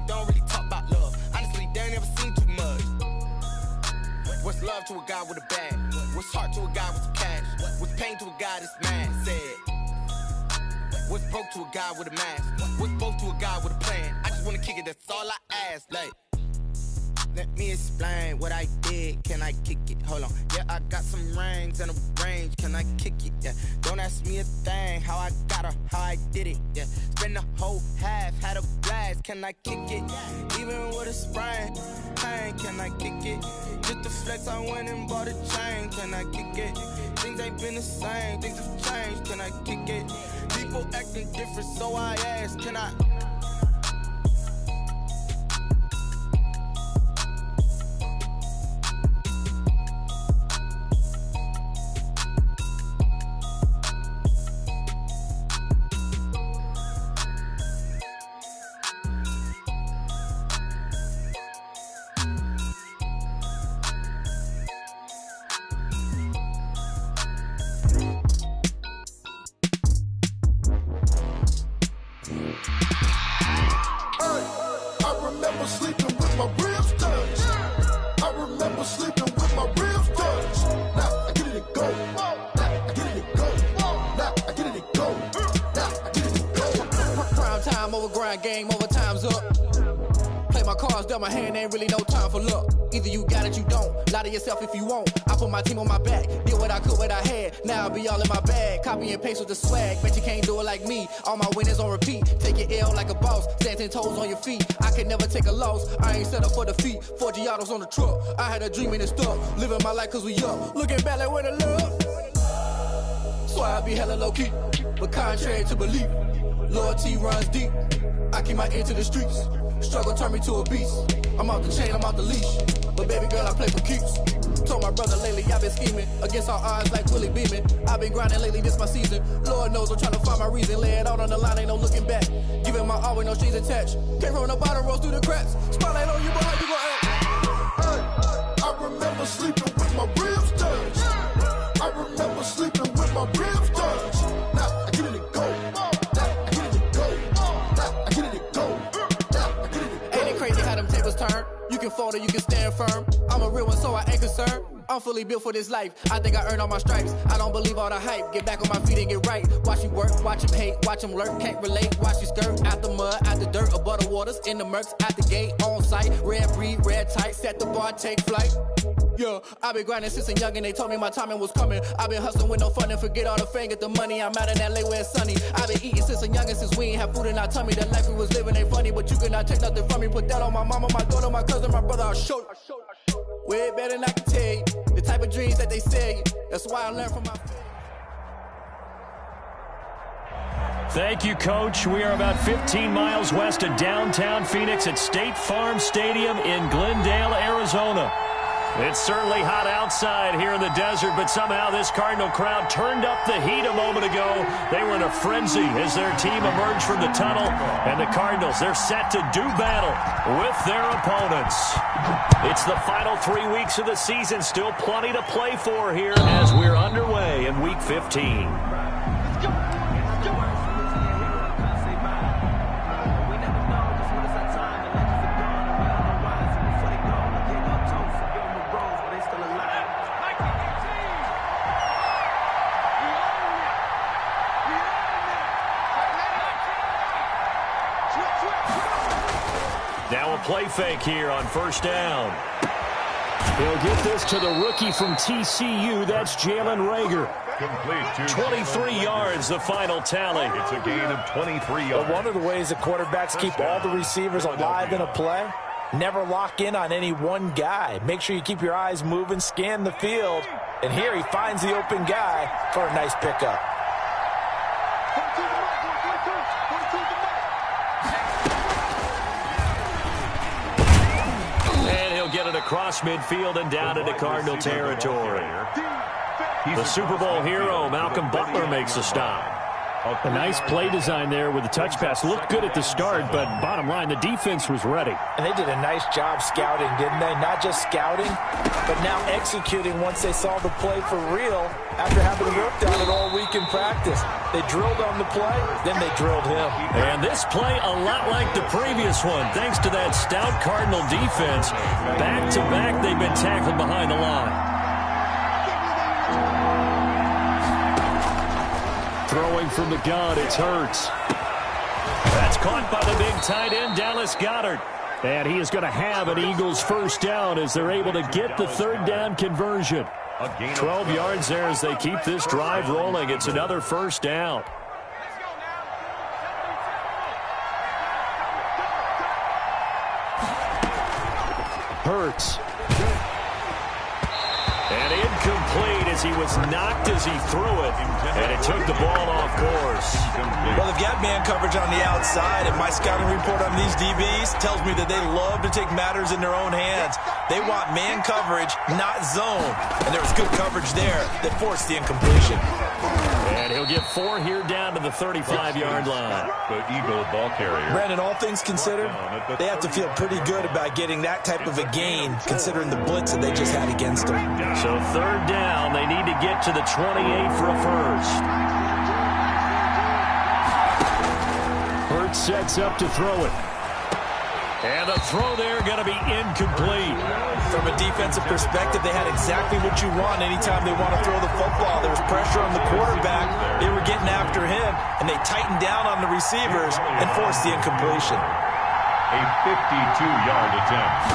don't really talk about love. Honestly, they ain't never seen too much. What's love to a guy with a bag? What's heart to a guy with some cash? What's pain to a guy that's mad? Said. What's broke to a guy with a mask? What's both to a guy with a plan? I just wanna kick it, that's all I ask. Like, let me explain what I did. Can I kick it? Hold on. Yeah, I got some rings and a range. Can I kick it? Yeah. Don't ask me a thing. How I got her, how I did it. Yeah. Spend the whole half, had a blast. Can I kick it? Even with a sprain, pain. Can I kick it? Just to flex, I went and bought a chain. Can I kick it? Things ain't been the same. Things have changed. Can I kick it? People acting different, so I ask. Can I? Game over, time's up. Play my cards, dealt my hand, ain't really no time for luck. Either you got it, you don't. Lie to yourself if you won't. I put my team on my back, did what I could, what I had. Now I'll be all in my bag. Copy and paste with the swag. Bet you can't do it like me. All my winners on repeat. Take your L like a boss. Stand 10 toes on your feet. I can never take a loss. I ain't set up for defeat. 4 Giottos on the truck. I had a dream and it stuck. Living my life cause we up. Looking back like where the love. So I be hella low key. But contrary to belief, loyalty runs deep. I keep my ear to the streets. Struggle turned me to a beast. I'm off the chain, I'm off the leash. But baby girl, I play for keeps. Told my brother lately, I've been scheming. Against all odds like Willie Beeman. I've been grinding lately, this my season. Lord knows I'm trying to find my reason. Lay it out on the line, ain't no looking back. Giving my all with no strings attached. Came from the bottom, rose through the cracks. Spotlight on you, but how you gon' act? I remember sleeping with my ribs touched. I remember sleeping with my ribs touched. Now I get it and go. Turn. You can fold or you can stand firm. I'm a real one, so I ain't concerned. I'm fully built for this life. I think I earned all my stripes. I don't believe all the hype. Get back on my feet and get right. Watch you work, watch him hate, watch him lurk. Can't relate, watch you skirt. Out the mud, out the dirt, above the waters, in the murks, out the gate, on site. Red breed, red tight, set the bar, take flight. Yeah, I've been grinding since a youngin', they told me my timing was coming. I've been hustling with no fun and forget all the fame, get the money. I'm out in LA where it's sunny. I've been eating since a youngin', since we ain't have food in our tummy. The life we was living ain't funny, but you cannot take nothing from me. Put that on my mama, my daughter, my cousin, my brother, I'll show you. Way better than I can tell you. The type of dreams that they sell you. That's why I learned from my failure. Thank you, Coach. We are about 15 miles west of downtown Phoenix at State Farm Stadium in Glendale, Arizona. It's certainly hot outside here in the desert, but somehow this Cardinal crowd turned up the heat a moment ago. They were in a frenzy as their team emerged from the tunnel, and the Cardinals, they're set to do battle with their opponents. It's the final 3 weeks of the season, still plenty to play for here as we're underway in Week 15. Now a play fake here on first down. He'll get this to the rookie from TCU. That's Jalen Reagor. Complete. 23 yards, the final tally. It's a gain of 23 yards. But one of the ways that quarterbacks keep all the receivers alive in a play, never lock in on any one guy. Make sure you keep your eyes moving, scan the field. And here he finds the open guy for a nice pickup. Get it across midfield and down into Cardinal territory. The Super Bowl hero, Malcolm Butler, makes a stop. A nice play design there with the touch pass. Looked good at the start, but bottom line, the defense was ready. And they did a nice job scouting, didn't they? Not just scouting, but now executing once they saw the play for real after having worked on it all week in practice. They drilled on the play, then they drilled him. And this play a lot like the previous one, thanks to that stout Cardinal defense. Back-to-back, they've been tackled behind the line. Throwing from the gun, it's Hurts. That's caught by the big tight end, Dallas Goedert. And he is going to have an Eagles first down as they're able to get the third down conversion. 12 yards there as they keep this drive rolling. It's another first down. Hurts. And incomplete as he was knocked as he threw it. And it took the ball off course. Well, they've got man coverage on the outside, and my scouting report on these DBs tells me that they love to take matters in their own hands. They want man coverage, not zone. And there was good coverage there that forced the incompletion. And he'll get 4 here down to the 35-yard line. The Eagle ball carrier. Brandon, all things considered, they have to feel pretty good about getting that type of a gain, considering the blitz that they just had against them. So third down, they need to get to the 28 for a first. Hurts sets up to throw it. And the throw there going to be incomplete. From a defensive perspective, they had exactly what you want anytime they want to throw the football. There was pressure on the quarterback. They were getting after him, and they tightened down on the receivers and forced the incompletion. A 52-yard attempt.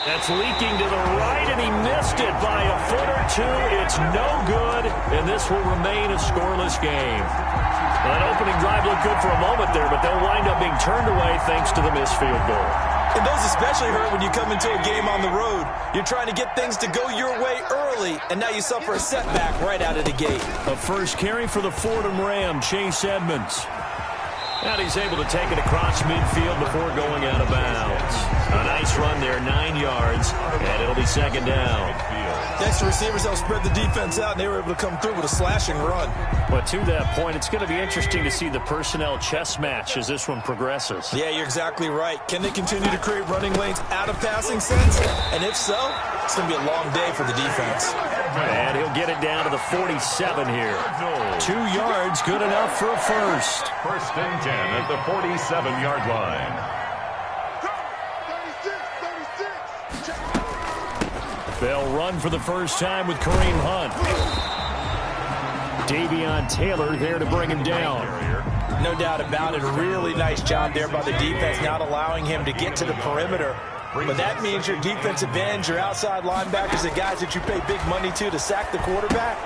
That's leaking to the right, and he missed it by a foot or two. It's no good, and this will remain a scoreless game. That opening drive looked good for a moment there, but they'll wind up being turned away thanks to the missed field goal. And those especially hurt when you come into a game on the road. You're trying to get things to go your way early, and now you suffer a setback right out of the gate. A first carry for the Fordham Ram, Chase Edmonds. And he's able to take it across midfield before going out of bounds. A nice run there, 9 yards, and it'll be second down. Thanks to receivers, they'll spread the defense out, and they were able to come through with a slashing run. But to that point, it's going to be interesting to see the personnel chess match as this one progresses. Yeah, you're exactly right. Can they continue to create running lanes out of passing sense? And if so, it's going to be a long day for the defense. And he'll get it down to the 47 here. 2 yards, good enough for a first. First and 10 at the 47-yard line. They'll run for the first time with Kareem Hunt. Davion Taylor there to bring him down. No doubt about it. A really nice job there by the defense, not allowing him to get to the perimeter. But that means your defensive ends, your outside linebackers, the guys that you pay big money to sack the quarterback,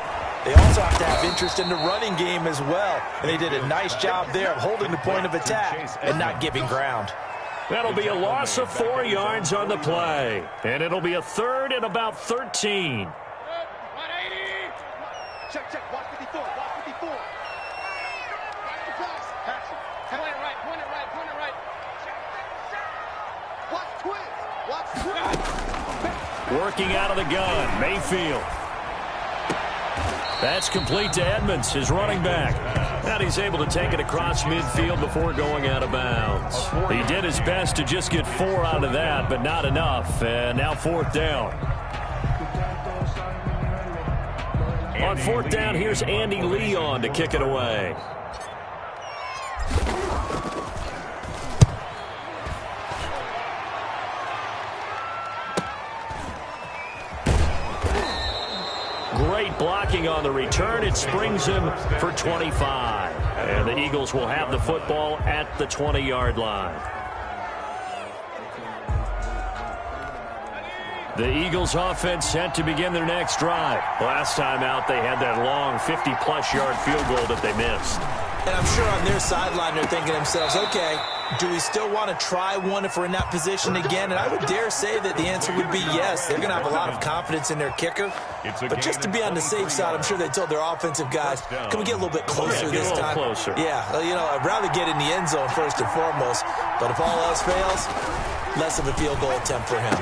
they also have to have interest in the running game as well. And they did a nice job there of holding the point of attack and not giving ground. That'll be a loss of 4 yards on the play. And it'll be a third and about 13. 180. Check, 154, 154. Watch the pass. Pass it. Point it right. Watch twist. Working out of the gun, Mayfield. That's complete to Edmonds, his running back. And he's able to take it across midfield before going out of bounds. He did his best to just get 4 out of that, but not enough. And now fourth down. On fourth down, here's Andy Leon to kick it away. Great blocking on the return. It springs him for 25. And the Eagles will have the football at the 20-yard line. The Eagles offense set to begin their next drive. Last time out, they had that long 50-plus yard field goal that they missed. And I'm sure on their sideline they're thinking to themselves, okay, do we still want to try one if we're in that position again? And I would dare say that the answer would be yes. They're going to have a lot of confidence in their kicker. But just to be on the safe side, I'm sure they told their offensive guys, can we get a little bit closer this time? Closer. Yeah, you know, I'd rather get in the end zone first and foremost. But if all else fails, less of a field goal attempt for him.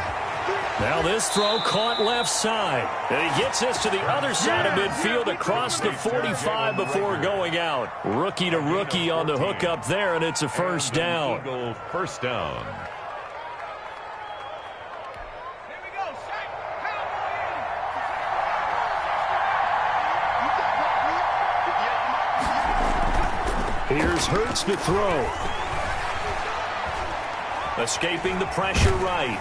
Now this throw caught left side. And he gets this to the other side of midfield across the 45 before going out. Rookie to rookie on the hook up there, and it's a first down. Eagle first down. Here's Hurts to throw. Escaping the pressure right.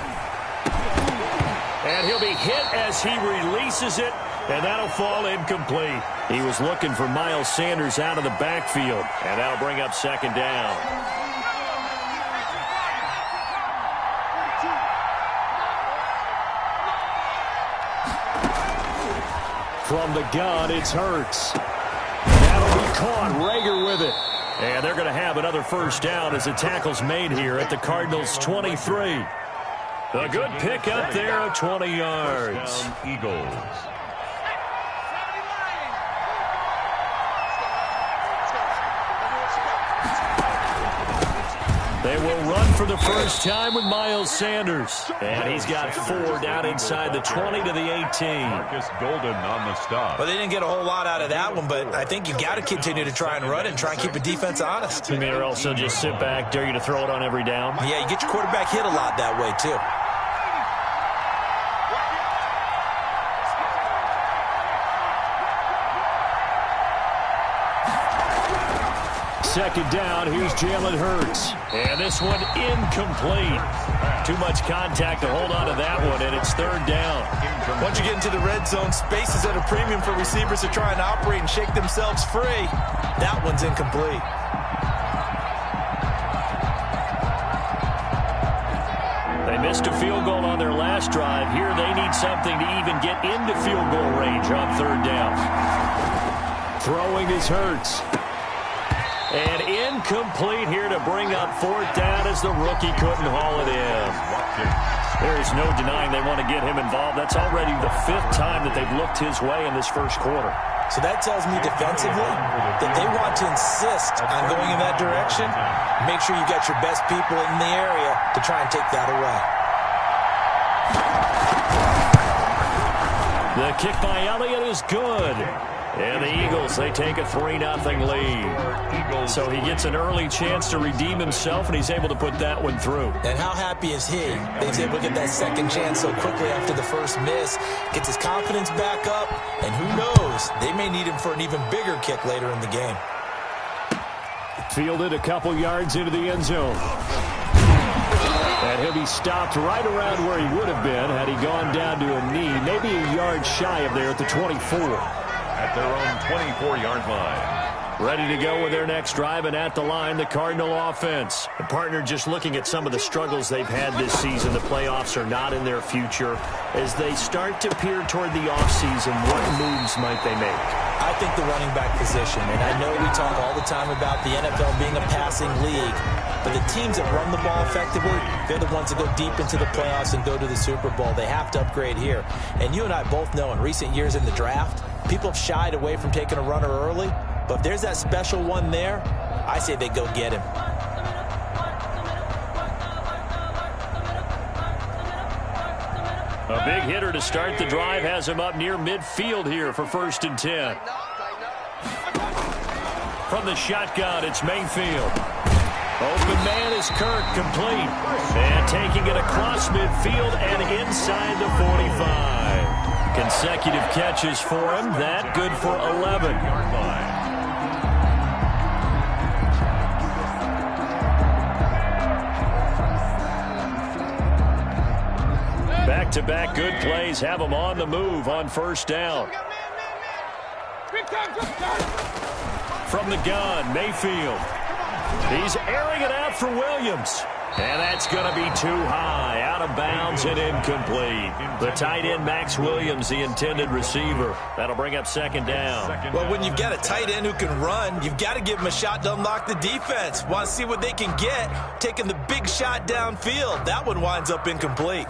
And he'll be hit as he releases it, and that'll fall incomplete. He was looking for Miles Sanders out of the backfield, and that'll bring up second down. From the gun, it's Hurts. That'll be caught. Rager with it. And they're going to have another first down as the tackle's made here at the Cardinals' 23. A good pick up there of 20 yards. Eagles. They will run for the first time with Miles Sanders. And he's got 4 down inside the 20 to the 18. Marcus Golden on the stop. Well, they didn't get a whole lot out of that one, but I think you got to continue to try and run it and try and keep the defense honest. You mean or else they'll just sit back, dare you to throw it on every down? Yeah, you get your quarterback hit a lot that way, too. Second down, here's Jalen Hurts. And this one incomplete. Too much contact to hold on to that one, and it's third down. Once you get into the red zone, space is at a premium for receivers to try and operate and shake themselves free. That one's incomplete. They missed a field goal on their last drive. Here they need something to even get into field goal range on third down. Throwing is Hurts. And incomplete here to bring up fourth down as the rookie couldn't haul it in. There is no denying they want to get him involved. That's already the 5th time that they've looked his way in this first quarter. So that tells me defensively that they want to insist on going in that direction. Make sure you got your best people in the area to try and take that away. The kick by Elliott is good. And the Eagles, they take a 3-0 lead. So he gets an early chance to redeem himself, and he's able to put that one through. And how happy is he that he's able to get that second chance so quickly after the first miss, gets his confidence back up, and who knows, they may need him for an even bigger kick later in the game. Fielded a couple yards into the end zone. And he'll be stopped right around where he would have been had he gone down to a knee, maybe a yard shy of there at the 24. At their own 24-yard line. Ready to go with their next drive, and at the line, the Cardinal offense. The partner just looking at some of the struggles they've had this season. The playoffs are not in their future. As they start to peer toward the offseason, what moves might they make? I think the running back position, and I know we talk all the time about the NFL being a passing league, but the teams that run the ball effectively, they're the ones that go deep into the playoffs and go to the Super Bowl. They have to upgrade here. And you and I both know in recent years in the draft, people have shied away from taking a runner early, but if there's that special one there, I say they go get him. A big hitter to start the drive has him up near midfield here for 1st and 10. From the shotgun, it's Mayfield. Open man is Kirk, complete. And taking it across midfield and inside the 45. Consecutive catches for him. That good for 11. Back-to-back good plays have him on the move on first down. From the gun, Mayfield. He's airing it out for Williams. And that's going to be too high, out of bounds and incomplete. The tight end, Max Williams, the intended receiver. That'll bring up second down. Well, when you've got a tight end who can run, you've got to give him a shot to unlock the defense. Want to see what they can get, taking the big shot downfield. That one winds up incomplete.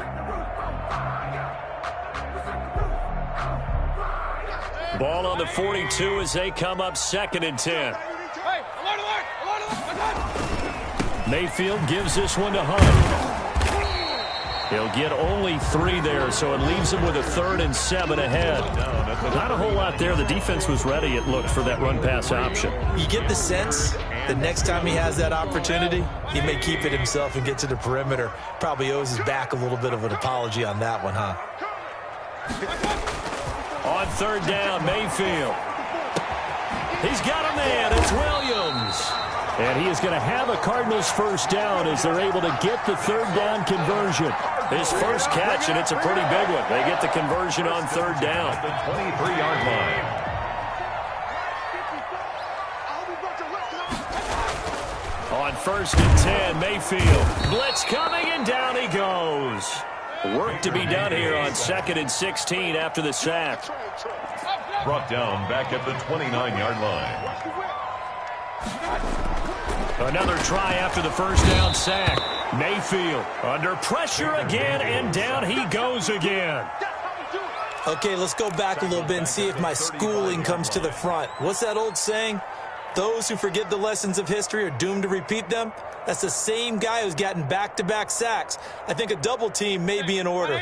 Ball on the 42 as they come up 2nd and 10. Mayfield gives this one to Hunt. He'll get only 3 there, so it leaves him with a 3rd and 7 ahead. Not a whole lot there. The defense was ready, it looked, for that run-pass option. You get the sense that next time he has that opportunity, he may keep it himself and get to the perimeter. Probably owes his back a little bit of an apology on that one, huh? On 3rd down, Mayfield. He's got a man. It's Williams. And he is going to have a Cardinals first down as they're able to get the 3rd down conversion. His first catch, and it's a pretty big one. They get the conversion on 3rd down. The 23-yard line. On 1st and 10, Mayfield. Blitz coming, and down he goes. Work to be done here on 2nd and 16 after the sack. Brought down back at the 29-yard line. Another try after the first down sack. Mayfield under pressure again, and down he goes again. Okay, let's go back a little bit and see if my schooling comes to the front. What's that old saying? Those who forget the lessons of history are doomed to repeat them. That's the same guy who's gotten back-to-back sacks. I think a double team may be in order.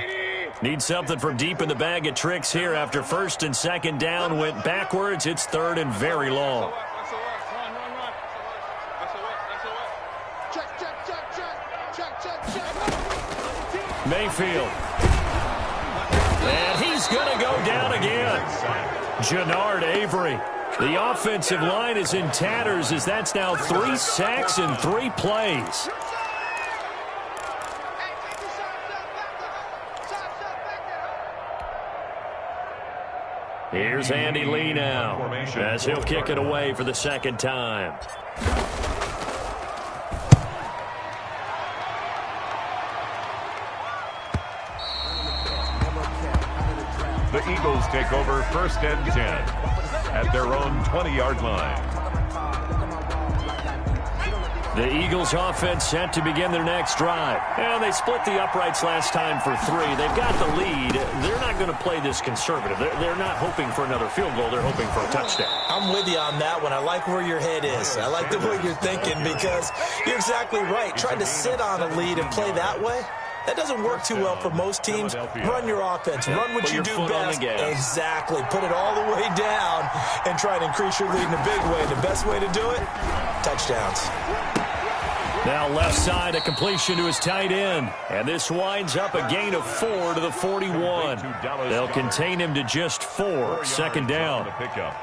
Need something from deep in the bag of tricks here after 1st and 2nd down went backwards. It's 3rd and very long. Mayfield. And he's going to go down again. Jannard Avery. The offensive line is in tatters as that's now 3 sacks in 3 plays. Here's Andy Lee now as he'll kick it away for the 2nd time. The Eagles take over 1st and 10 at their own 20-yard line. The Eagles offense set to begin their next drive. And they split the uprights last time for 3. They've got the lead. They're not going to play this conservative. They're not hoping for another field goal. They're hoping for a touchdown. I'm with you on that one. I like where your head is. I like the way you're thinking because you're exactly right. Trying to sit on a lead and play that way, that doesn't work too well for most teams. Run your offense. Run what you do best. Exactly. Put it all the way down and try to increase your lead in a big way. The best way to do it, touchdowns. Now left side, a completion to his tight end. And this winds up a gain of 4 to the 41. They'll contain him to just 4. 2nd down.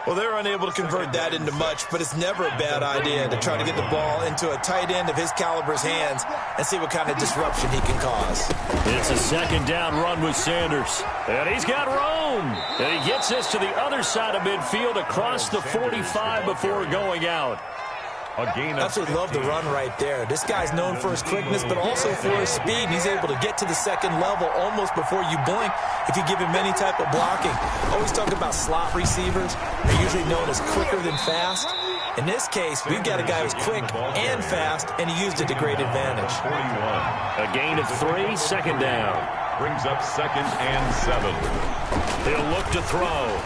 Well, they're unable to convert that into much, but it's never a bad idea to try to get the ball into a tight end of his caliber's hands and see what kind of disruption he can cause. It's a 2nd down run with Sanders. And he's got room. And he gets this to the other side of midfield across the 45 before going out. I absolutely love the run right there. This guy's known for his quickness, but also for his speed. And he's able to get to the 2nd level almost before you blink if you give him any type of blocking. Always talk about slot receivers. They're usually known as quicker than fast. In this case, we've got a guy who's quick and fast, and he used it to great advantage. A gain of 3, 2nd down. Brings up 2nd and 7. He'll look to throw.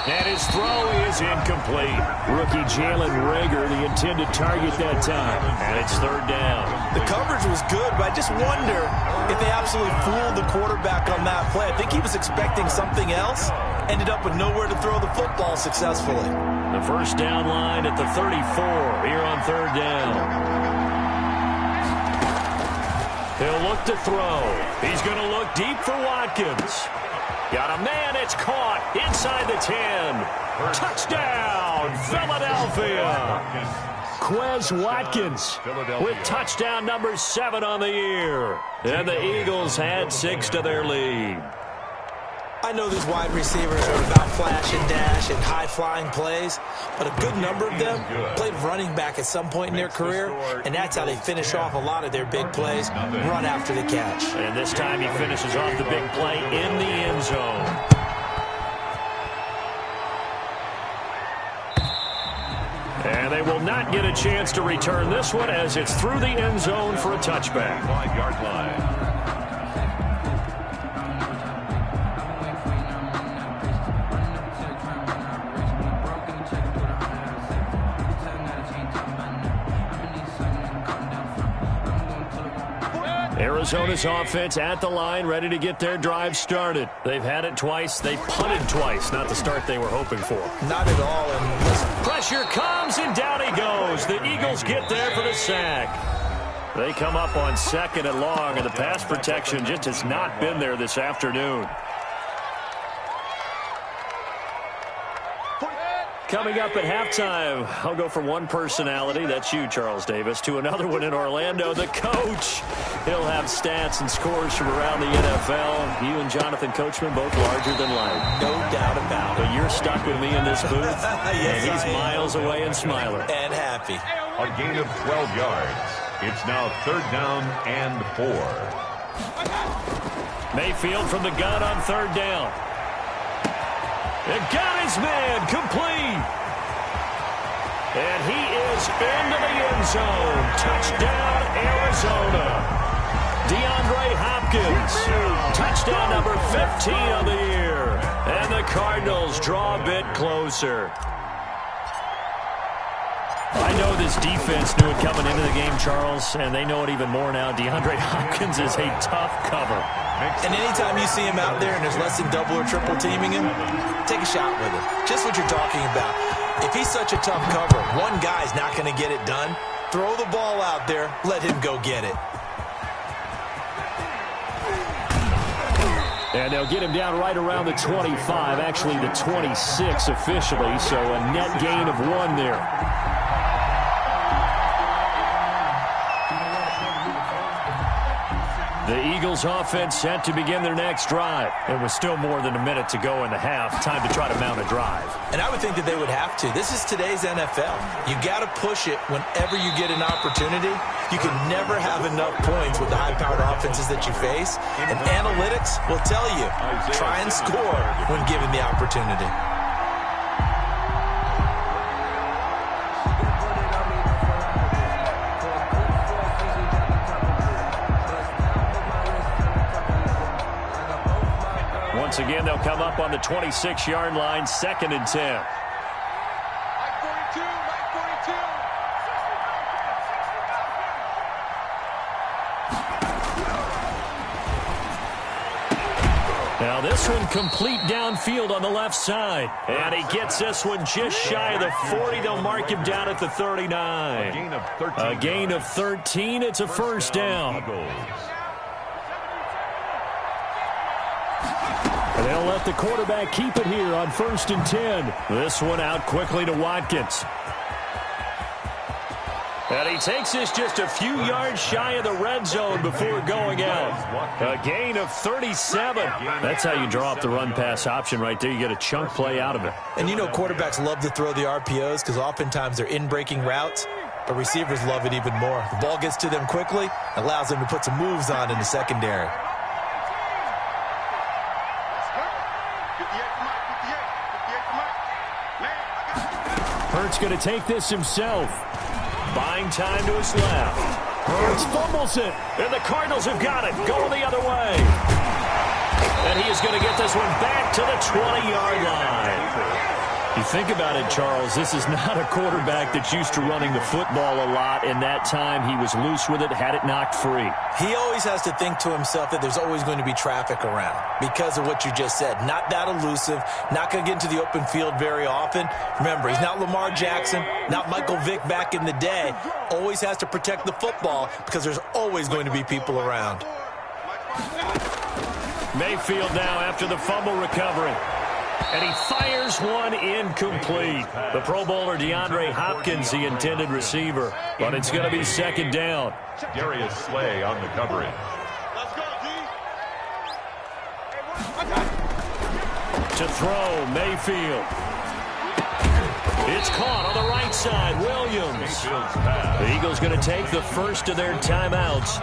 And his throw is incomplete. Rookie Jalen Reagor, the intended target that time. And it's 3rd down. The coverage was good, but I just wonder if they absolutely fooled the quarterback on that play. I think he was expecting something else. Ended up with nowhere to throw the football successfully. The first down line at the 34 here on 3rd down. He'll look to throw. He's going to look deep for Watkins. Got a man, it's caught inside the 10. Touchdown, Philadelphia. Quez Watkins with touchdown number 7 on the year. And the Eagles had 6 to their lead. I know these wide receivers are about flash and dash and high-flying plays, but a good number of them played running back at some point in their career, and that's how they finish off a lot of their big plays, run after the catch. And this time he finishes off the big play in the end zone. And they will not get a chance to return this one as it's through the end zone for a touchback. 5-yard line. Arizona's offense at the line, ready to get their drive started. They've had it twice. They punted twice. Not the start they were hoping for. Not at all. And pressure comes, and down he goes. The Eagles get there for the sack. They come up on 2nd and long, and the pass protection just has not been there this afternoon. Coming up at halftime, I'll go from one personality, that's you, Charles Davis, to another one in Orlando, the coach. He'll have stats and scores from around the NFL. You and Jonathan Coachman, both larger than life. No doubt about it. But you're stuck with me in this booth, yes, and he's miles away and smiling. And happy. A gain of 12 yards. It's now 3rd down and 4. Mayfield from the gun on 3rd down. And got his man complete. And he is into the end zone. Touchdown, Arizona. DeAndre Hopkins. Touchdown number 15 on the year. And the Cardinals draw a bit closer. I know this defense knew it coming into the game, Charles, and they know it even more now. DeAndre Hopkins is a tough cover. And anytime you see him out there and there's less than double or triple teaming him, take a shot with him. Just what you're talking about. If he's such a tough cover, one guy's not going to get it done. Throw the ball out there. Let him go get it. And they'll get him down right around the 25, actually the 26 officially, so a net gain of 1 there. The Eagles offense set to begin their next drive. It was still more than a minute to go in the half. Time to try to mount a drive. And I would think that they would have to. This is today's NFL. You got to push it whenever you get an opportunity. You can never have enough points with the high-powered offenses that you face. And analytics will tell you, try and score when given the opportunity. Once again, they'll come up on the 26-yard line, 2nd and 10. Now this one complete downfield on the left side. And he gets this one just shy of the 40. They'll mark him down at the 39. A gain of 13. It's a 1st down. And they'll let the quarterback keep it here on 1st and 10. This one out quickly to Watkins. And he takes this just a few yards shy of the red zone before going out. A gain of 37. That's how you draw up the run-pass option right there. You get a chunk play out of it. And you know quarterbacks love to throw the RPOs because oftentimes they're in-breaking routes, but receivers love it even more. The ball gets to them quickly, allows them to put some moves on in the secondary. Hurts going to take this himself. Buying time to his left. Hurts fumbles it. And the Cardinals have got it. Going the other way. And he is going to get this one back to the 20-yard line. You think about it, Charles, this is not a quarterback that's used to running the football a lot. In that time, he was loose with it, had it knocked free. He always has to think to himself that there's always going to be traffic around because of what you just said. Not that elusive, not going to get into the open field very often. Remember, he's not Lamar Jackson, not Michael Vick back in the day. Always has to protect the football because there's always going to be people around. Mayfield now after the fumble recovery. And he fires one incomplete. The Pro Bowler DeAndre Hopkins, the intended receiver. But it's going to be 2nd down. Darius Slay on the coverage. To throw, Mayfield. It's caught on the right side, Williams. The Eagles going to take the first of their timeouts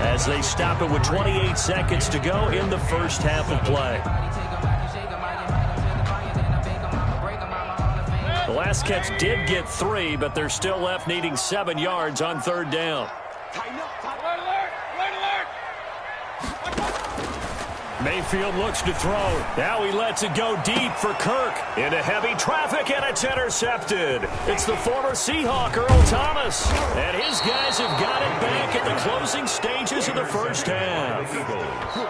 as they stop it with 28 seconds to go in the first half of play. The last catch did get 3, but they're still left needing 7 yards on 3rd down. Mayfield looks to throw. Now he lets it go deep for Kirk. Into heavy traffic, and it's intercepted. It's the former Seahawk, Earl Thomas. And his guys have got it back at the closing stages of the first half.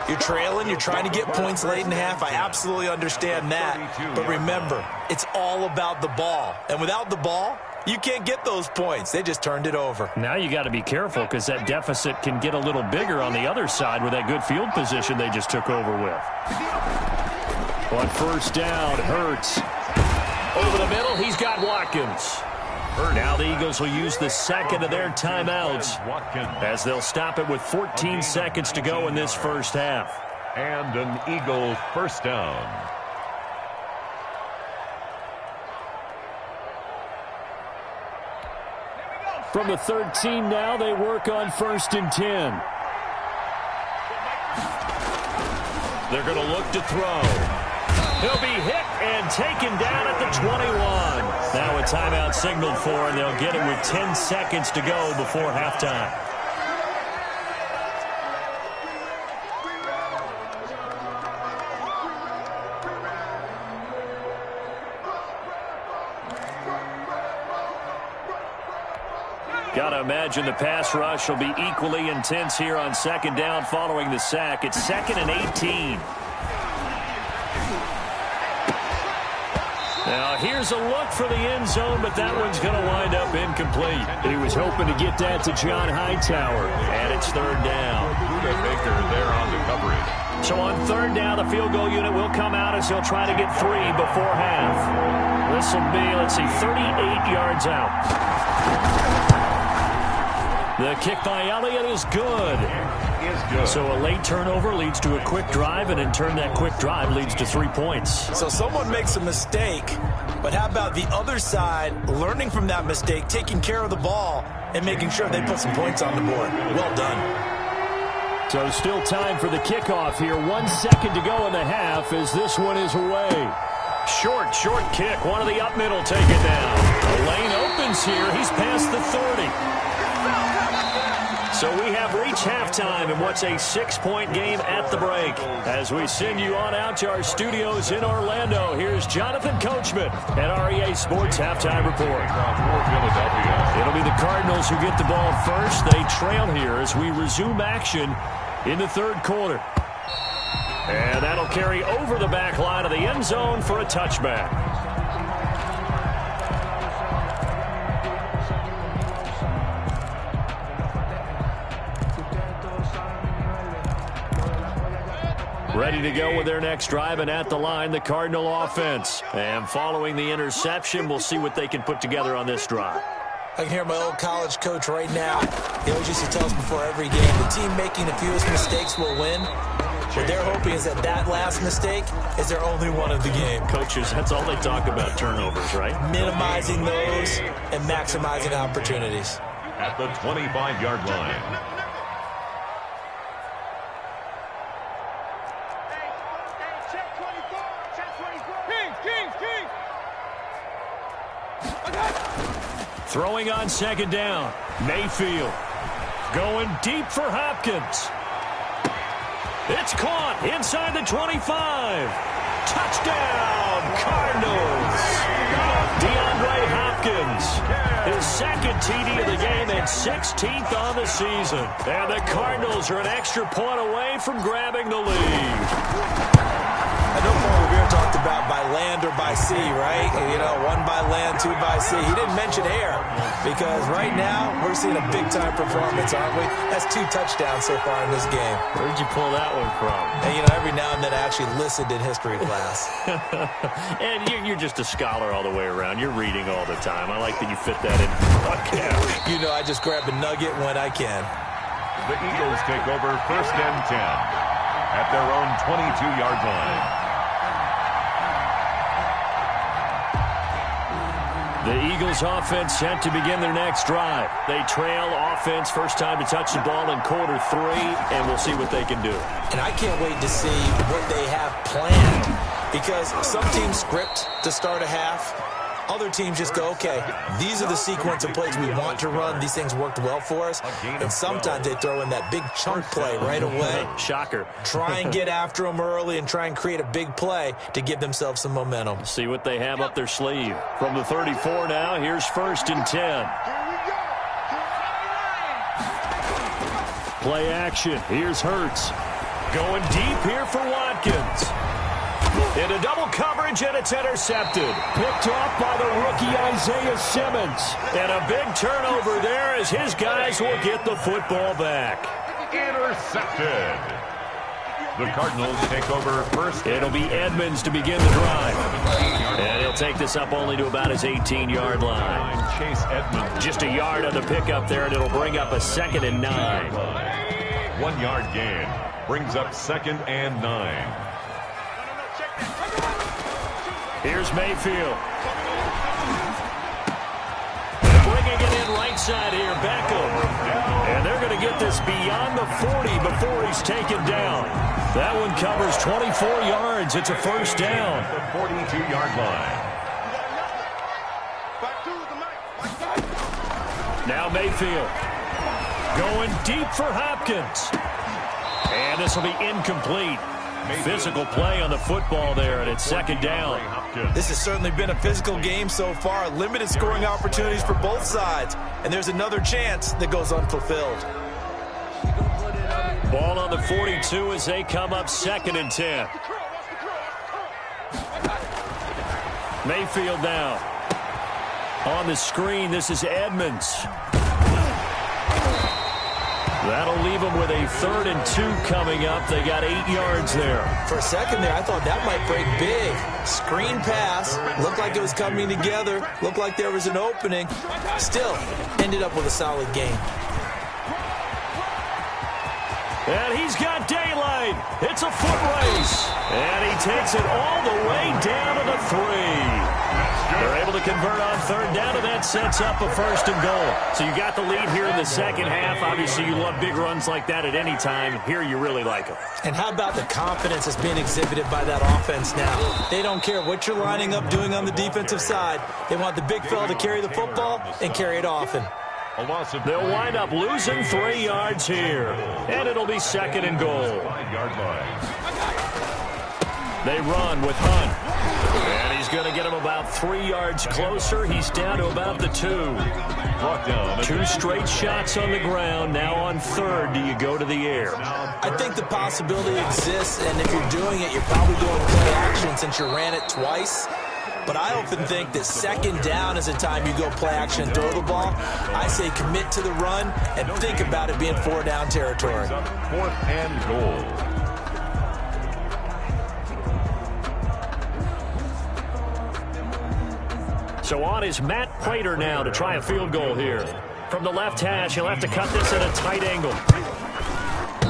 You're trailing. You're trying to get points late in the half. I absolutely understand that. But remember, it's all about the ball. And without the ball, you can't get those points. They just turned it over. Now you got to be careful because that deficit can get a little bigger on the other side with that good field position they just took over with. On first down, Hurts. Over the middle, he's got Watkins. Now the Eagles will use the second of their timeouts as they'll stop it with 14 seconds to go in this first half. And an Eagle first down. From the 13 now, they work on 1st and 10. They're going to look to throw. He'll be hit and taken down at the 21. Now a timeout signaled for, and they'll get it with 10 seconds to go before halftime. Got to imagine the pass rush will be equally intense here on second down following the sack. It's 2nd and 18. Now here's a look for the end zone, but that one's going to wind up incomplete. He was hoping to get that to John Hightower, and it's 3rd down. Baker there on the coverage. So on 3rd down, the field goal unit will come out as he'll try to get 3 before half. This will be, 38 yards out. The kick by Elliott is good. So a late turnover leads to a quick drive, and in turn that quick drive leads to 3 points. So someone makes a mistake, but how about the other side learning from that mistake, taking care of the ball, and making sure they put some points on the board? Well done. So still time for the kickoff here. 1 second to go in the half as this one is away. Short kick. One of the up middle take it down. The lane opens here. He's past the 30. So we have reached halftime in what's a 6-point game at the break. As we send you on out to our studios in Orlando, here's Jonathan Coachman at REA Sports Halftime Report. It'll be the Cardinals who get the ball first. They trail here as we resume action in the 3rd quarter. And that'll carry over the back line of the end zone for a touchback. Ready to go with their next drive, and at the line, the Cardinal offense. And following the interception, we'll see what they can put together on this drive. I can hear my old college coach right now. He always used to tell us before every game, the team making the fewest mistakes will win. What they're hoping is that last mistake is their only one of the game. Coaches, that's all they talk about, turnovers, right? Minimizing those and maximizing opportunities. At the 25-yard line. Throwing on 2nd down. Mayfield going deep for Hopkins. It's caught inside the 25. Touchdown, Cardinals. DeAndre Hopkins, his 2nd TD of the game and 16th on the season. And the Cardinals are an extra point away from grabbing the lead. I know Paul Revere talked about by land or by sea, right? You know, 1 by land, 2 by sea. He didn't mention air because right now we're seeing a big-time performance, aren't we? That's 2 touchdowns so far in this game. Where'd you pull that one from? And, you know, every now and then I actually listened in history class. And you're just a scholar all the way around. You're reading all the time. I like that you fit that in. You know, I just grab a nugget when I can. The Eagles take over 1st and 10 at their own 22-yard line. The Eagles offense set to begin their next drive. They trail offense, first time to touch the ball in quarter 3, and we'll see what they can do. And I can't wait to see what they have planned because some teams script to start a half. Other teams just go, okay, these are the sequence of plays we want to run. These things worked well for us. And sometimes they throw in that big chunk play right away. Shocker. Try and get after them early and try and create a big play to give themselves some momentum. See what they have up their sleeve. From the 34 now, here's 1st and 10. Play action. Here's Hurts. Going deep here for Watkins. Into double coverage, and it's intercepted. Picked off by the rookie Isaiah Simmons. And a big turnover there as his guys will get the football back. Intercepted. The Cardinals take over first. It'll be Edmonds to begin the drive. And he'll take this up only to about his 18-yard line. Chase Edmonds. Just a yard on the pickup there, and it'll bring up a 2nd and 9. 1 yard gain. Brings up 2nd and 9. Here's Mayfield. Bringing it in right side here, Beckham. And they're going to get this beyond the 40 before he's taken down. That one covers 24 yards. It's a 1st down. The 42-yard line. Now Mayfield. Going deep for Hopkins. And this will be incomplete. Physical play on the football there, and it's 2nd down. This has certainly been a physical game so far. Limited scoring opportunities for both sides. And there's another chance that goes unfulfilled. Ball on the 42 as they come up 2nd and 10. Mayfield now. On the screen, this is Edmonds. That'll leave them with a 3rd and 2 coming up. They got 8 yards there. For a second there, I thought that might break big. Screen pass. Looked like it was coming together. Looked like there was an opening. Still, ended up with a solid game. And he's got daylight. It's a foot race. And he takes it all the way down to the 3. They're able to convert on 3rd down, and that sets up a 1st and goal. So you got the lead here in the 2nd half. Obviously, you love big runs like that at any time. Here, you really like them. And how about the confidence that's being exhibited by that offense now? They don't care what you're lining up doing on the defensive side. They want the big fella to carry the football and carry it often. They'll wind up losing 3 yards here. And it'll be 2nd and goal. 5-yard line. They run with Hunt. And he's going to get him about 3 yards closer. He's down to about the 2. Brought down. 2 straight shots on the ground. Now on 3rd, do you go to the air? I think the possibility exists, and if you're doing it, you're probably going play action since you ran it twice. But I often think that 2nd down is the time you go play action and throw the ball. I say commit to the run and think about it being 4-down territory. 4th and goal. So on is Matt Prater now to try a field goal here. From the left hash, he'll have to cut this at a tight angle.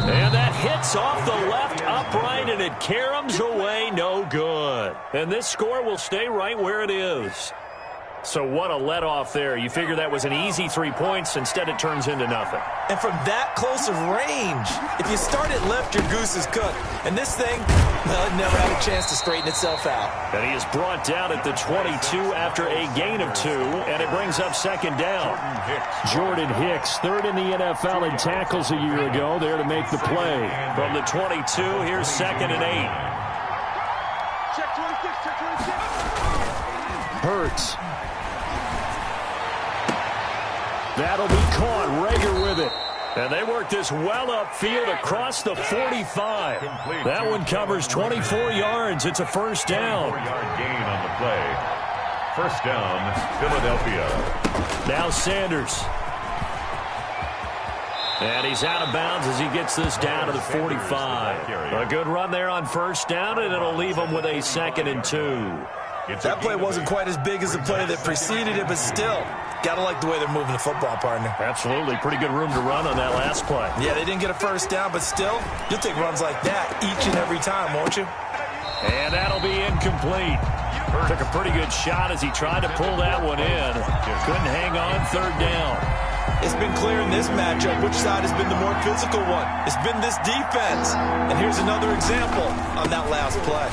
And that hits off the left upright, and it caroms away, no good. And this score will stay right where it is. So what a let-off there. You figure that was an easy 3 points. Instead, it turns into nothing. And from that close of range, if you start it left, your goose is cooked. And this thing, well, it never had a chance to straighten itself out. And he is brought down at the 22 after a gain of 2, and it brings up 2nd down. Jordan Hicks, 3rd in the NFL in tackles a year ago, there to make the play. From the 22, here's 2nd and 8. Check 26, check 26. Hurts. That'll be caught. Rager with it. And they work this well upfield across the 45. That one covers 24 yards. It's a 1st down. 4-yard gain on the play. 1st down, Philadelphia. Now Sanders. And he's out of bounds as he gets this down to the 45. A good run there on 1st down, and it'll leave him with a 2nd and 2. That play wasn't quite as big as the play that preceded it, but still, gotta like the way they're moving the football, partner. Absolutely. Pretty good room to run on that last play. Yeah, they didn't get a 1st down, but still, you'll take runs like that each and every time, won't you? And that'll be incomplete. Took a pretty good shot as he tried to pull that one in. Couldn't hang on 3rd down. It's been clear in this matchup which side has been the more physical one. It's been this defense. And here's another example on that last play.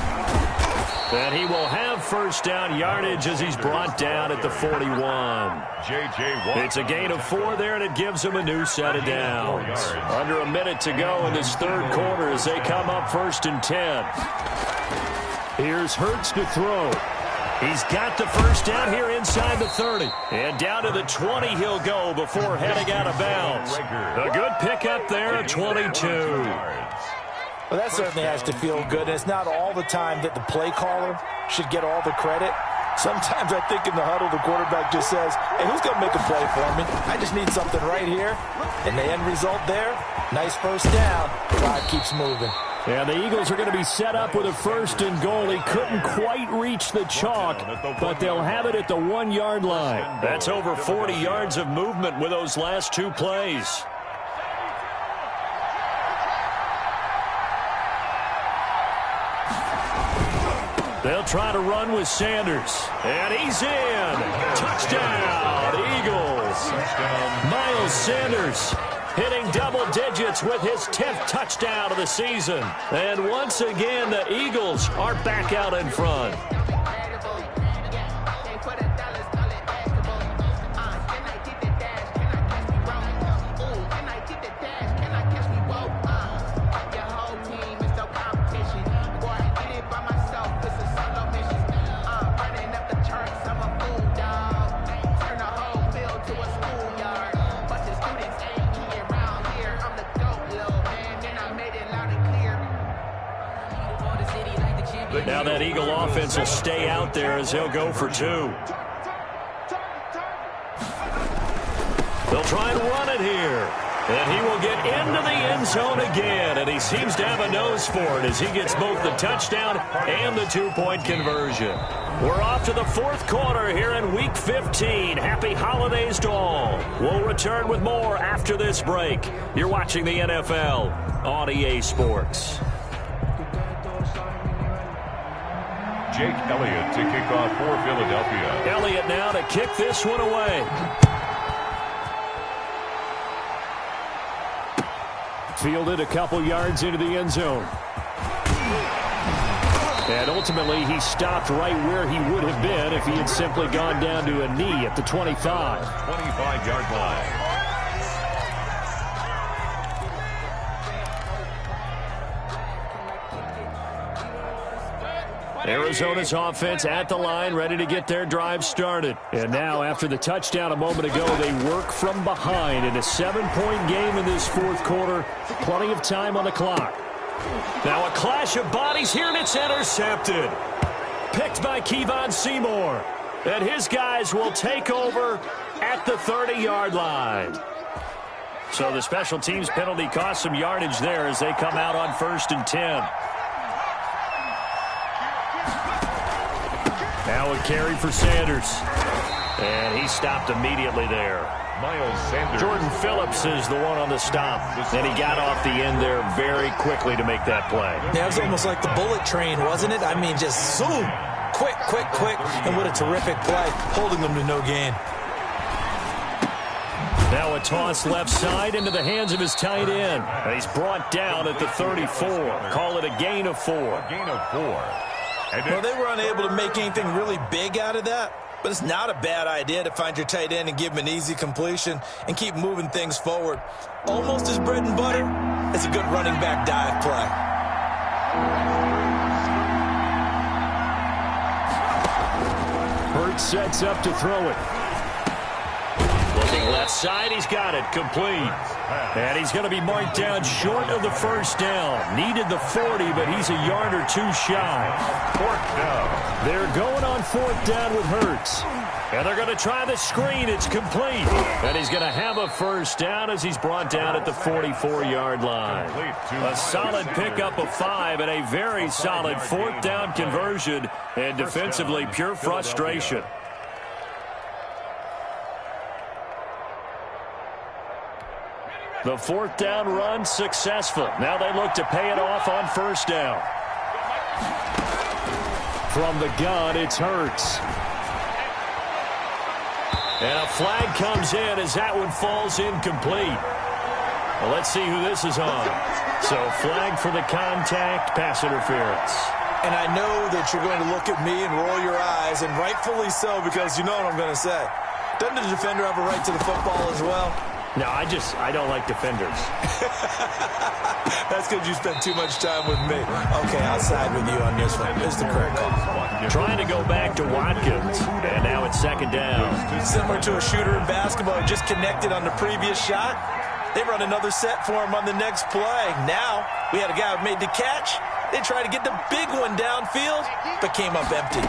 And he will have first down yardage as he's brought down at the 41. It's a gain of 4 there, and it gives him a new set of downs. Under a minute to go in this third quarter as they come up 1st and 10. Here's Hurts to throw. He's got the first down here inside the 30. And down to the 20 he'll go before heading out of bounds. A good pickup there at 22. Well, that certainly has to feel good. And it's not all the time that the play caller should get all the credit. Sometimes I think in the huddle, the quarterback just says, hey, who's going to make a play for me? I just need something right here. And the end result there, nice first down. Clock keeps moving. And the Eagles are going to be set up with a 1st and goal. He couldn't quite reach the chalk, but they'll have it at the 1-yard line. That's over 40 yards of movement with those last 2 plays. They'll try to run with Sanders. And he's in. Touchdown, Eagles. Miles Sanders hitting double digits with his 10th touchdown of the season. And once again, the Eagles are back out in front. Now that Eagle offense will stay out there as he'll go for 2. They'll try and run it here. And he will get into the end zone again. And he seems to have a nose for it as he gets both the touchdown and the 2-point conversion. We're off to the 4th quarter here in Week 15. Happy holidays to all. We'll return with more after this break. You're watching the NFL on EA Sports. Jake Elliott to kick off for Philadelphia. Elliott now to kick this one away. Fielded a couple yards into the end zone. And ultimately, he stopped right where he would have been if he had simply gone down to a knee at the 25. 25-yard line. Arizona's offense at the line, ready to get their drive started. And now, after the touchdown a moment ago, they work from behind in a 7-point game in this 4th quarter. Plenty of time on the clock. Now a clash of bodies here, and it's intercepted. Picked by Kevon Seymour. And his guys will take over at the 30-yard line. So the special teams penalty cost some yardage there as they come out on 1st and 10. Now a carry for Sanders. And he stopped immediately there. Miles Sanders. Jordan Phillips is the one on the stop. And he got off the end there very quickly to make that play. Yeah, it was almost like the bullet train, wasn't it? I mean, just zoom. Quick, quick, quick. And what a terrific play, holding them to no gain. Now a toss left side into the hands of his tight end. And he's brought down at the 34. Call it a gain of 4. A gain of 4. Well, they were unable to make anything really big out of that, but it's not a bad idea to find your tight end and give him an easy completion and keep moving things forward. Almost as bread and butter as a good running back dive play. Hurts sets up to throw it. Looking left side, he's got it, complete. And he's going to be marked down short of the first down. Needed the 40, but he's a yard or 2 shy. 4th down. They're going on 4th down with Hurts. And they're going to try the screen. It's complete. And he's going to have a first down as he's brought down at the 44-yard line. A solid pickup of 5 and a very solid 4th down conversion. And defensively, pure frustration. The 4th down run successful. Now they look to pay it off on 1st down. From the gun, it's Hurts. And a flag comes in as that one falls incomplete. Well, let's see who this is on. So flag for the contact, pass interference. And I know that you're going to look at me and roll your eyes, and rightfully so, because you know what I'm going to say. Doesn't the defender have a right to the football as well? No, I don't like defenders. That's because you spent too much time with me. Okay, I'll side with you on this one. This is the correct call. Trying to go back to Watkins, and now it's second down. Similar to a shooter in basketball who just connected on the previous shot. They run another set for him on the next play. Now, we had a guy who made the catch. They tried to get the big one downfield, but came up empty.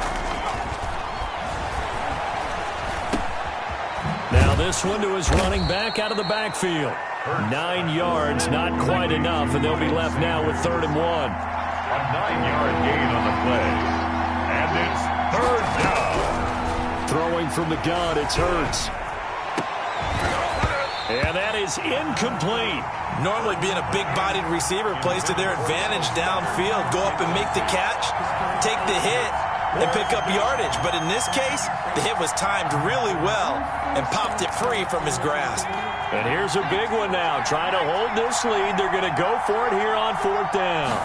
Now this one to his running back out of the backfield. 9 yards, not quite enough, and they'll be left now with 3rd and 1. A 9-yard gain on the play. And it's 3rd down. Throwing from the gun, it's Hurts. And that is incomplete. Normally being a big-bodied receiver plays to their advantage downfield. Go up and make the catch, take the hit, and pick up yardage. But in this case, the hit was timed really well and popped it free from his grasp. And here's a big one now. Trying to hold this lead. They're going to go for it here on 4th down.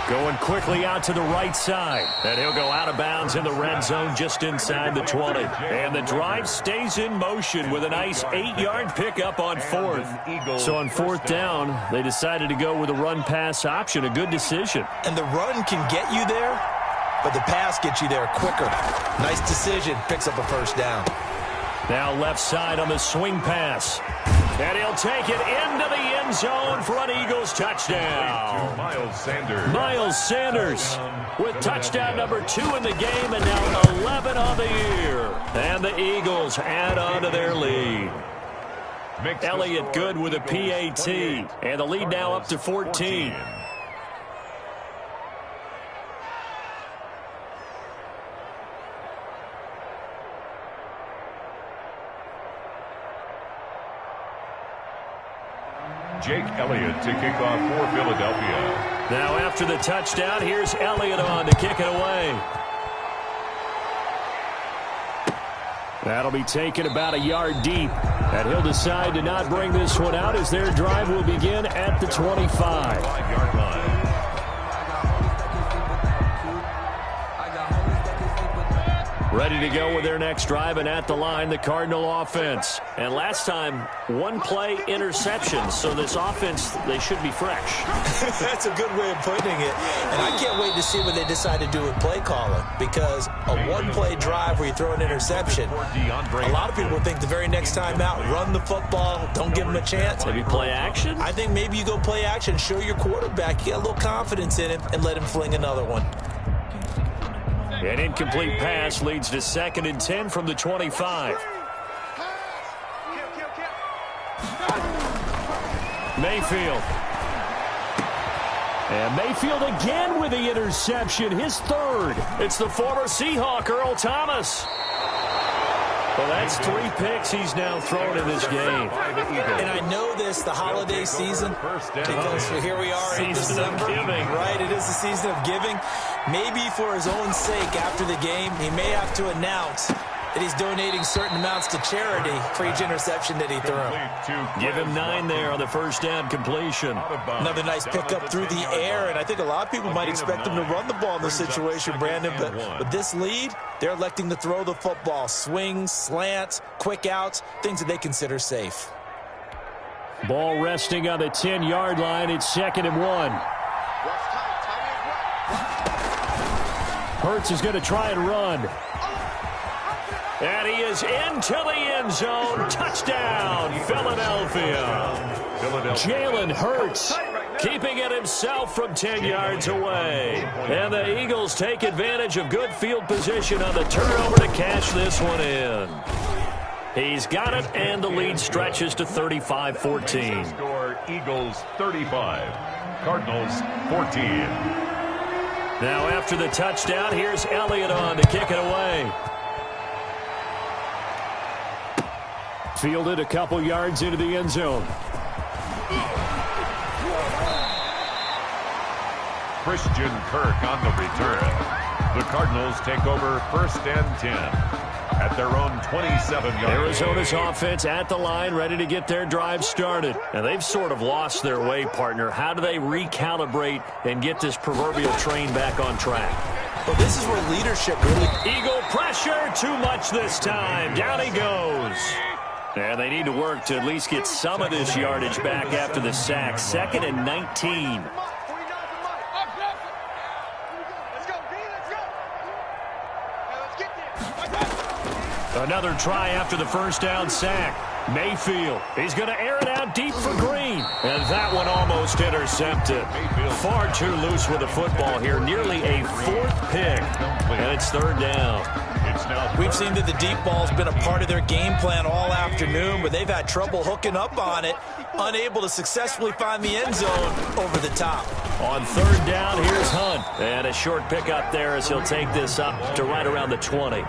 Going quickly out to the right side. And he'll go out of bounds in the red zone just inside the 20. And the drive stays in motion with a nice 8-yard pickup on 4th. So on 4th down, they decided to go with a run-pass option. A good decision. And the run can get you there, but the pass gets you there quicker. Nice decision. Picks up a 1st down. Now left side on the swing pass. And he'll take it into the end zone for an Eagles touchdown. Miles Sanders with touchdown number 2 in the game, and now 11 on the year. And the Eagles add on to their lead. Elliott good with a PAT, and the lead now up to 14. Jake Elliott to kick off for Philadelphia. Now after the touchdown, here's Elliott on to kick it away. That'll be taken about a yard deep. And he'll decide to not bring this one out as their drive will begin at the 25. 5-yard line. Ready to go with their next drive, and at the line, the Cardinal offense. And last time, 1-play interception, so this offense, they should be fresh. That's a good way of putting it. And I can't wait to see what they decide to do with play calling, because a 1-play drive where you throw an interception, a lot of people think the very next time out, run the football, don't give them a chance. Maybe play action? I think maybe you go play action, show your quarterback, you get a little confidence in him, and let him fling another one. An incomplete pass leads to 2nd and 10 from the 25. Mayfield. And Mayfield again with the interception, his 3rd. It's the former Seahawk, Earl Thomas. Well, that's 3 picks he's now thrown in this game. And I know this, the holiday season, because here we are in December. Right, it is the season of giving. Maybe for his own sake after the game, he may have to announce that he's donating certain amounts to charity for each interception that he threw. Give him 9 there on the 1st down completion. Another nice pickup through the air, and I think a lot of people might expect him to run the ball in this situation, Brandon, but with this lead, they're electing to throw the football. Swings, slants, quick outs, things that they consider safe. Ball resting on the 10-yard line. It's 2nd and 1. Hurts is going to try and run. And he is into the end zone. Touchdown, Philadelphia. Jalen Hurts keeping it himself from 10 yards away. And the Eagles take advantage of good field position on the turnover to cash this one in. He's got it, and the lead stretches to 35-14. Score Eagles 35, Cardinals 14. Now after the touchdown, here's Elliott on to kick it away. Fielded a couple yards into the end zone. Christian Kirk on the return. The Cardinals take over 1st and 10 at their own 27-yard. Arizona's offense at the line, ready to get their drive started. And they've sort of lost their way, partner. How do they recalibrate and get this proverbial train back on track? Well, this is where leadership really... Eagle pressure, too much this time. Down he goes. And they need to work to at least get some of this yardage back after the sack. 2nd and 19. Another try after the first down sack. Mayfield, he's going to air it out deep for Green. And that one almost intercepted. Far too loose with the football here. Nearly a 4th pick. And it's 3rd down. We've seen that the deep ball's been a part of their game plan all afternoon, but they've had trouble hooking up on it, unable to successfully find the end zone over the top. On 3rd down, here's Hunt. And a short pickup there as he'll take this up to right around the 20.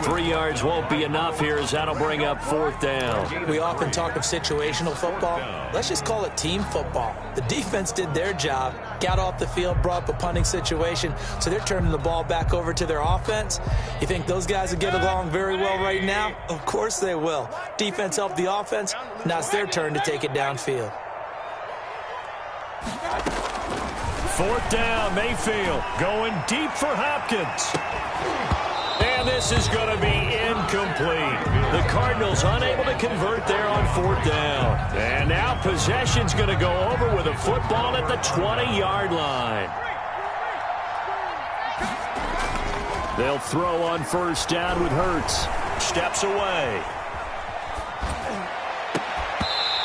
3 yards won't be enough here as that'll bring up 4th down. We often talk of situational football. Let's just call it team football. The defense did their job, got off the field, brought up a punting situation, so they're turning the ball back over to their offense. You think those guys will get along very well right now? Of course they will. Defense helped the offense. Now it's their turn to take it downfield. 4th down, Mayfield going deep for Hopkins. And this is going to be incomplete. The Cardinals unable to convert there on 4th down. And now possession's going to go over with a football at the 20-yard line. They'll throw on 1st down with Hurts. Steps away.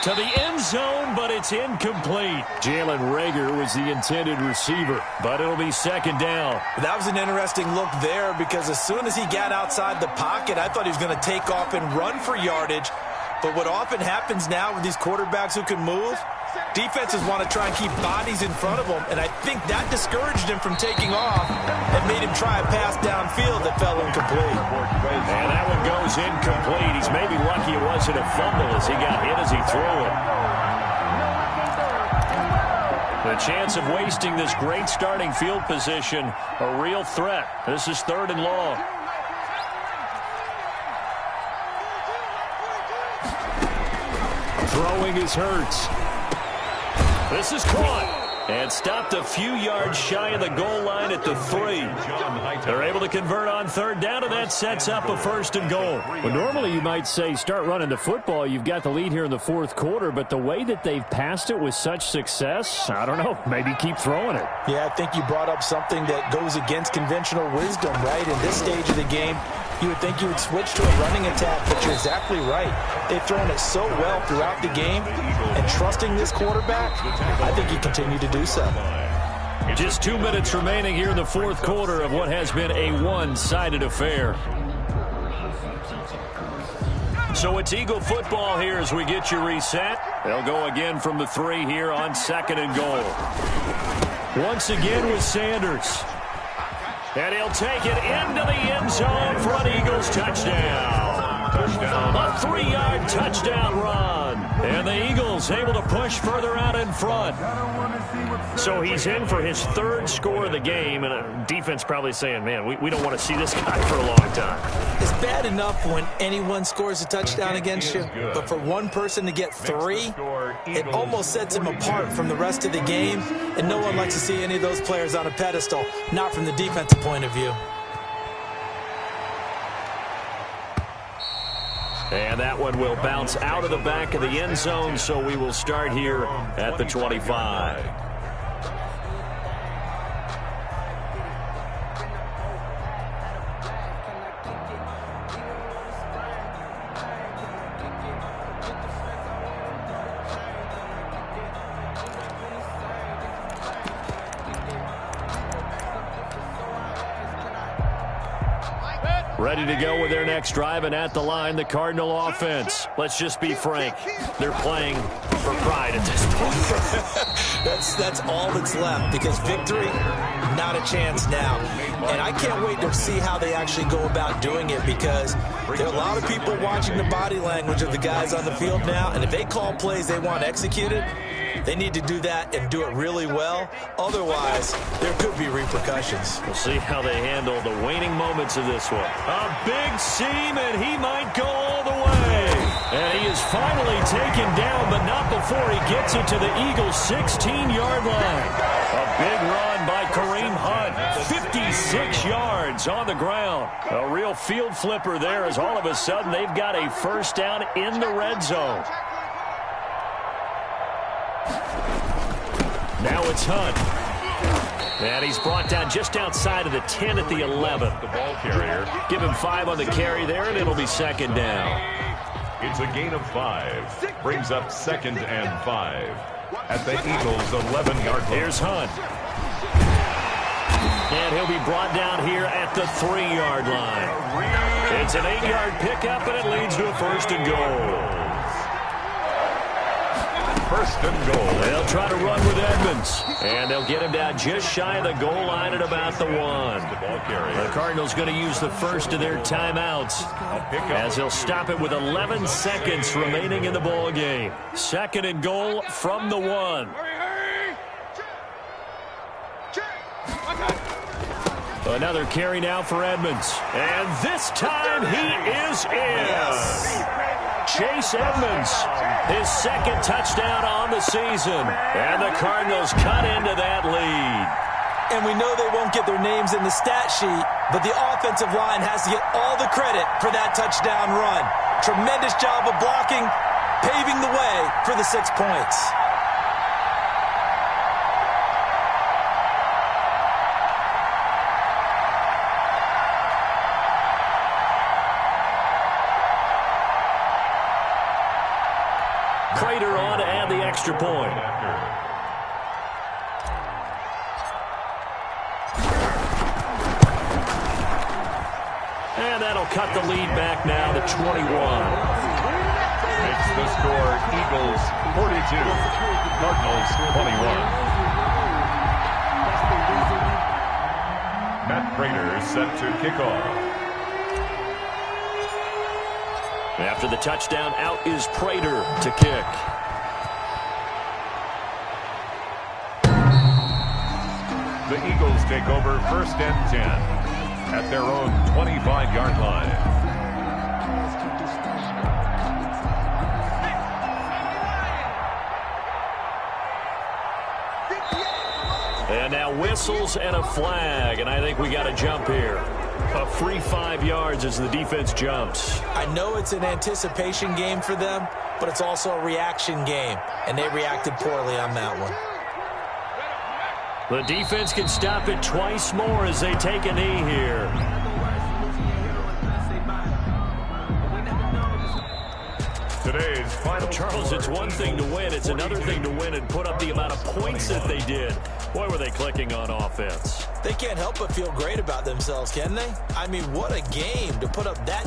To the end zone, but it's incomplete. Jalen Reagor was the intended receiver, but it'll be 2nd down. That was an interesting look there because as soon as he got outside the pocket, I thought he was going to take off and run for yardage. But what often happens now with these quarterbacks who can move, defenses want to try and keep bodies in front of them, and I think that discouraged him from taking off and made him try a pass downfield that fell incomplete. And that one goes incomplete. He's maybe lucky it wasn't a fumble as he got hit as he threw it. The chance of wasting this great starting field position, a real threat. This is 3rd and long. Throwing is Hurts. This is caught and stopped a few yards shy of the goal line at the 3. They're able to convert on 3rd down, and that sets up a 1st and goal. Well, normally you might say start running the football. You've got the lead here in the 4th quarter, but the way that they've passed it with such success, I don't know, maybe keep throwing it. Yeah, I think you brought up something that goes against conventional wisdom, right? In this stage of the game, you would think you would switch to a running attack, but you're exactly right. They've thrown it so well throughout the game, and trusting this quarterback, I think you continue to do so. Just 2 minutes remaining here in the 4th quarter of what has been a one-sided affair. So it's Eagle football here as we get you reset. They'll go again from the 3 here on 2nd and goal. Once again with Sanders. And he'll take it into the end zone for an Eagles touchdown. A 3-yard touchdown run. And the Eagles able to push further out in front. So he's in for his 3rd score of the game, and a defense probably saying, man, we don't want to see this guy for a long time. It's bad enough when anyone scores a touchdown against you, but for one person to get 3, it almost sets him apart from the rest of the game, and no one likes to see any of those players on a pedestal, not from the defensive point of view. And that one will bounce out of the back of the end zone, so we will start here at the 25. Ready to go with their next drive, and at the line, the Cardinal offense. Let's just be frank. They're playing for pride at this point. That's all that's left, because victory, not a chance now. And I can't wait to see how they actually go about doing it, because there are a lot of people watching the body language of the guys on the field now, and if they call plays they want executed, they need to do that and do it really well. Otherwise, there could be repercussions. We'll see how they handle the waning moments of this one. A big seam, and he might go all the way. And he is finally taken down, but not before he gets it to the Eagles' 16-yard line. A big run by Kareem Hunt. 56 yards on the ground. A real field flipper there, as all of a sudden they've got a first down in the red zone. Now it's Hunt. And he's brought down just outside of the 10 at the 11. The ball carrier. Give him 5 on the carry there, and it'll be second down. It's a gain of 5. Brings up 2nd and 5 at the Eagles' 11-yard line. Here's Hunt. And he'll be brought down here at the 3-yard line. It's an 8-yard pickup, and it leads to a first and goal. First and goal. They'll try to run with Edmonds. And they'll get him down just shy of the goal line at about the 1. The Cardinals going to use the first of their timeouts, as they'll stop it with 11 seconds remaining in the ball game. Second and goal from the 1. Another carry now for Edmonds. And this time he is in. Chase Edmonds, his second touchdown on the season. And the Cardinals cut into that lead. And we know they won't get their names in the stat sheet, but the offensive line has to get all the credit for that touchdown run. Tremendous job of blocking, paving the way for the 6 points. Prater on to add the extra point. And that'll cut the lead back now to 21. It's the score, Eagles 42, Cardinals 21. Matt Prater set to kick off. After the touchdown, out is Prater to kick. The Eagles take over 1st and 10 at their own 25-yard line. And now whistles and a flag, and I think we got a jump here. A free 5 yards as the defense jumps. I know it's an anticipation game for them, but it's also a reaction game, and they reacted poorly on that one. The defense can stop it twice more as they take a knee here. Today's final. Charles, it's one thing to win. It's another thing to win and put up the amount of points that they did. Boy, were they clicking on offense. They can't help but feel great about themselves, can they? I mean, what a game to put up that